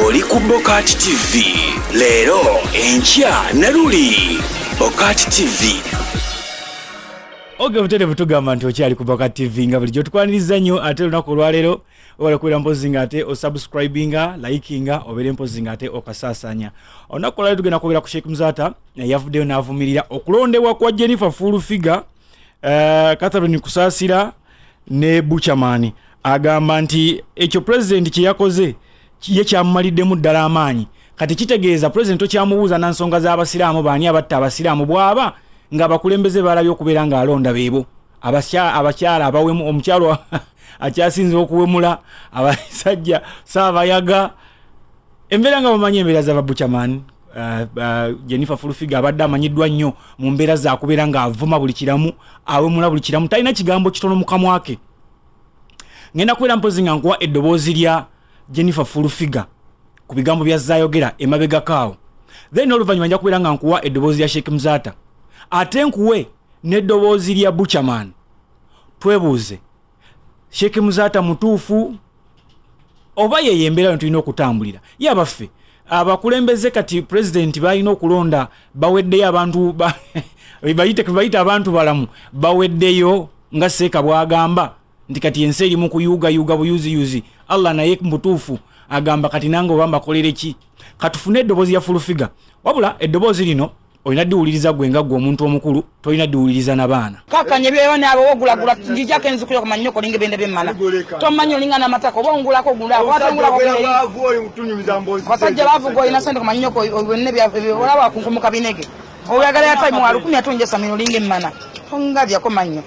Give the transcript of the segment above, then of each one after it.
oli ku Bokati TV leero enkya naluli Bokati TV. Oge butende butugamba nti okyali ku Bokati TV nga bulijjo tukwaniriza nnyo ate olunaku olwaleero wala kuira mpozi nga ate osubscribinga likinga obere mpozi nga ate okasaasanya. Olunaku olwaleero tugenda kwogera ku Sheikh Muzata yavuddeyo n'avumirira okulondebwa kwa Jennifer Fulufiga, Catherine Kusaasira ne Buchaman. Agamba nti ekyo president kye yakoze kiye kyamaliddemu ddala amaanyi. Kati kitegeeza president okyamubuuza nansonga z'abasiraamu baani abatta abasiraamu bwaba nga abakulembeze balabye okubeera nga alonda beebo abakyala abawemu omukyalo akyasinze okuwemula abasajja saabayaga embeera nga bamanyi embeera za Buchaman. Jennifer Fulufiga abadde amanyiddwa nnyo mu mbeera zaakubeera nga avuma buli kiramu awemula buli kiramu talina kigambo kitono mu kamwa ke. Ngenda kwera mpozi nga nkuwa eddoboozi lya Jennifer Fulufiga ku bigambo bya zaayogera emabega kaawo, then oluvannyuma nja kubeera nga nkuwa eddoboozi lya Sheikh Muzata ate nkuwe n'eddoboozi lya Buchaman. Twebuuze Sheikh Muzata mutuufu oba ye embeera tulina okutambulira yabaffe abakulembeze kati president balina okulonda baweddeyo abantu bayita abantu balamu baweddeyo nga Seeka bwagamba nti kati ensi eri mu kuyuga buyuzi Allah naye mbutuufu agamba kati nange obamba kolere ki katufune eddoboozi ya Fulufiga. Wabula eddoboozi lino olina diwuliriza gwe nga gwe omuntu omukulu tolina diwuliriza n'abaana kakanye byeyo nabo wogulagula njijako enzikuyo kumanya ko linge bende bemmala tomanyi olinga na matako bongulako gulako watangulako basajja bavugo ina sente kumanya ko obwenne byaba kunkumuka binege oyagala ya time wa 10 atonje samino linge mmana ongabya ko manyo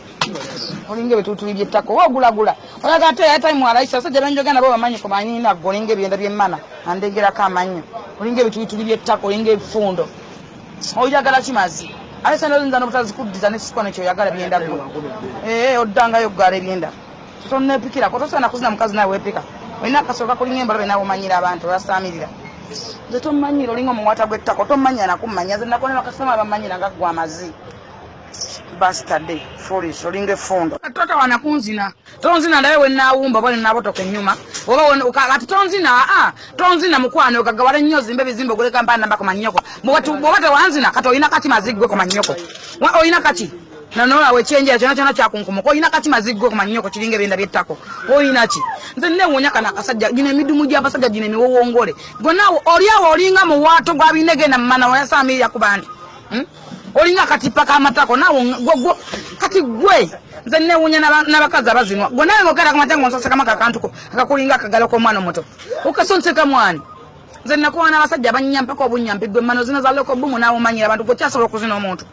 olinge betutuli byetako wogulagula oyaga te ya time wa raisa basajja banjoga nabo bamanyi ko manyi na golinge byenda byemmana andegera ka manyo olinge betutuli byetako olinge fundo oyagala kimazi alesa nzana butazikuddiza nesikone kyo oyagala byenda gwe oddanga yo gale byenda tonne pikira ko tosana kuzina mukazi nawe wepika wena kasoka kulinga embalo nawo manyira abantu basamirira zeto manyira olinga muwata gwettako tomanya na kumanya zena kone bakasema bamanyira nga gwa amazi bastard foolish olinge fondo atota wana kunzina tonzina ndawe wenawumba bale naboto kenyuma oba ukati tonzina mukwano okagawala nnyo zimbe bizimbe goleka mpanda mbako manyoko bwatu wanzina kati oyina kati mazigwe ko manyoko oyina kati nanola wechenjera kyona kyakunkumo ko oyina kati mazigwe ko manyoko kiringe byenda byettako oyina ki nze newunya kana kasajja gine midumu gya basajja gine miwowongole gonawo oliawo olinga mu wato gwa binege na mana wayasamiri yakubandi olinga kati paka amatako nawo kati gwe nze newunya n'abakazi abazinwa gwe nawe ngokera kamatango nsose kama kakantuko akakulinga akagalo ko mwana muto ukasonseka mwani nze nakuwa n'abasajja abanyampako obunyampi gwe mano zino za loko bumu nawo manyira abantu gwe kyasobola okuzina omuntu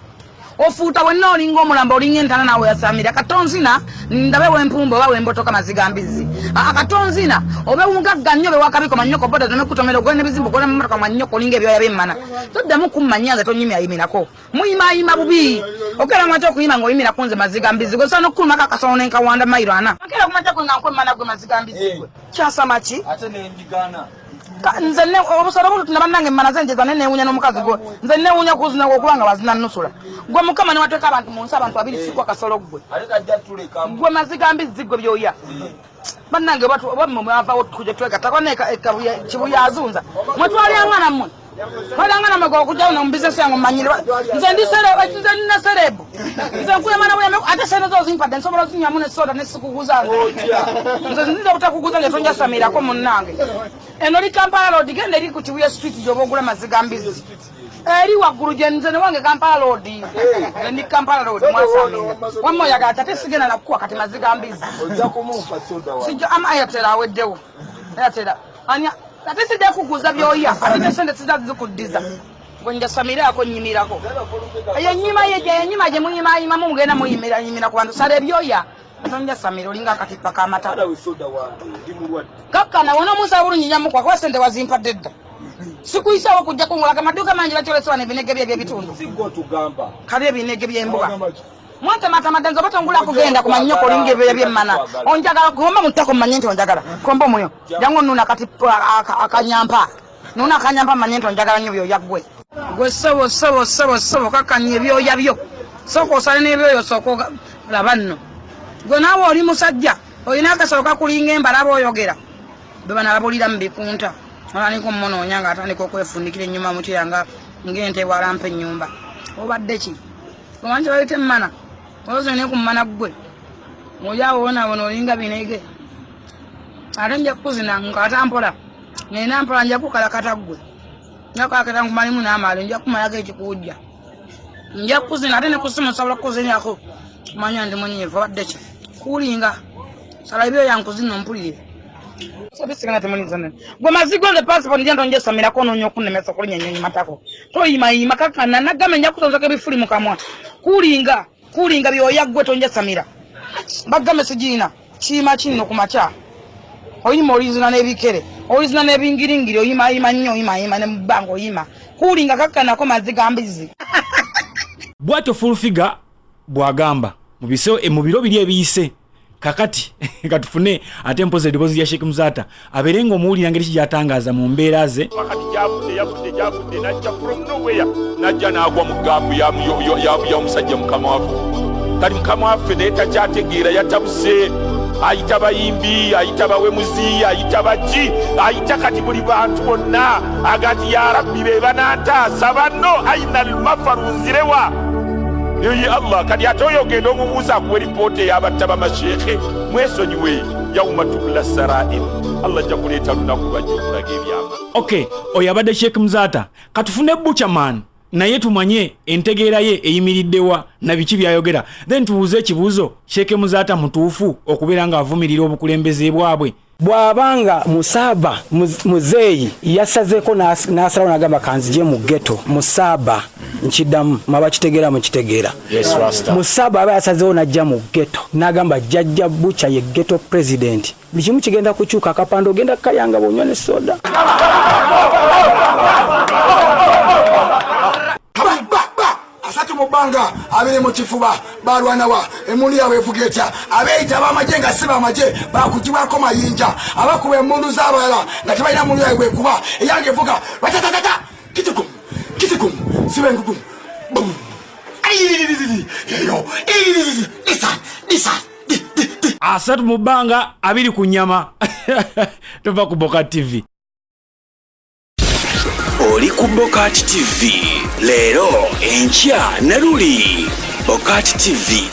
ofuuta wenna olinga omulamba olinga entana nawe yasamira katonzina ndabe wempumba oba wembotoka mazigambizi akatonzina obe wungagga nnyo be wakabiko manyoko boda zomekutomera gwe nebizimbo gwe mmotoka manyoko olinga ebyoya byemmana toddamu kummanyaza tonyimya yimirako muyimayima bubi okera mwate okuyima ng'oyimira kunze mazigambizi gwe sana okuluma kakasolo nenkawanda mayiro ana akera kumate kwe nga nkwemmana gwe mazigambizi gwe kyasama ki ate nendigana nze ne obusoro butu nabanange mmana zenje zane newunya n'omukazi gwe nze newunya kuzina okubanga bazina nusula gwe mukama ne wateka abantu munsi abantu abiri sikwa kasolo gwe gwe mazigambizi gwe byoya banange batu bamme mwava okuje tweka takone kibuya azunza mwetwali angana mmwe walangana mago kujja na business yangu manyire nze ndi serebu nze nkuye mana bwe ate sene zo zimpa nsobola zinya mune soda nesikuguza nze ndi utakuguza ne tonja samira ko munnange eno li Kampala road gende li kutibuya street jobogula mazigambizi eri waguru je nze ne wange Kampala road ndi Kampala road mwasamira wammo yaga tate sigena na kuwa kati mazigambizi ojja kumupa soda wa sijo ama ayatera weddewo ayatera anya ate sijja kuguza byoya ate sente sizazikudiza gonja samira ako nyimirako eyo nyima je muyima ima mungena muyimira ku bantu sare byoya tonja samira olinga katipa ka mata kaka na wona musa bulu nyinya kwa sente wazimpa dedda sikuisa okujja kungula maduka manje batoleswa ne binege bye bitundu sigo tugamba kale binege bye mbuga mwata matanzo batongula kugenda ku manyoko linge byemmana onjagala kuomba mutako manyento onjagala kombo moyo jango nuna kati akanyampa nuna akanyampa manyento onjagala nnyo byo yagwe gwe sobo kakanye byo yabyo soko sale ne byo soko labanno gwe nawo oli musajja oyina akasoka kulinga embala boyogera bebana labulira mbikunta Ananiko mmono onyanga atandika okwefundikira ennyuma muti yanga ngente walampe ennyumba. Obadde ki? Omanje balite mmana. Ozo ne kummana gwe. Moyawo ona wono olinga binege. Arenja kuzina ngatampola. Nina mpola nja kukalakata gwe. Nyaka akata ngumalimu n'amalo nja kumalaga ekikujja. Nja kuzina ate ne kusima sabula kuzina yako. Manya ndi munyevu obadde ki? Kulinga. Sala ibyo yankuzina mpulire. Sabisigana temunizana. Gwe mazigo le passport njando nje samira kono nyokunemesa kulinya nyonyi matako. Toyima kakana nagame nja kutonza ke bifuli mukamwa. Kulinga byoya gwe tonje samira. Bagame sijina. Chima chino kumacha. Oyima original nebikere. Original nebingiringiri oyima nnyo oyima ne mubango oyima. Kulinga kakana ko maziga ambizi. Bwato full figure bwagamba. Mu biro biri ebiyise. Kakati katufune ate mpoze dibozi ya Sheikh Muzata aberengo muulira ngeri kijatangaza mu mbeera ze wakati yavudde najja from nowhere najja nagwa mu gabu ya musajja mukama waffe kali mukama waffe naye takyategeera yatabuse ayita bayimbi ayita bawemuzi ayita baki ayita kati buli bantu bonna agati ya rabbi be banantaasa banno aina almafaru nzirewa Yoyi Allah kadi atoyo gendo mubuza ku report y'abattaba mashekhe mwesonyiwe yauma tubla sarair Allah jakuleta lunaku bajukulaga ebyama. Okay oyabadde Sheikh Muzata katufune Buchaman naye tumanye entegeera ye eyimiriddewa na biki byayogera then tubuze ekibuzo Sheikh Muzata mutuufu okubeera nga avumirira obukulembeze bwabwe bwabanga Musaba muzeyi yasazeeko n'asalawo n'agamba kanzije mu ghetto Musaba nkidamu maba kitegeera mu kitegeera yes rasta Musaba aba yasazeewo n'ajja mu ghetto n'agamba jjajja Bucha ye ghetto president bikimu kigenda kukyuka akapande ogenda kayanga bonywa ne soda asatu mubanga abiri mu kifuba balwanawa emuli abefugeta abeita bamajenga siba amaje bakujibako mayinja abakuba emundu z'abalala nga tebalina mundu yabwe kuba eyange vuga watatatata kitikum sibe ngukum isa asatu mubanga abiri ku nyama tova ku Boka TV Oli ku Boka TV leero enkya Naruli Boka TV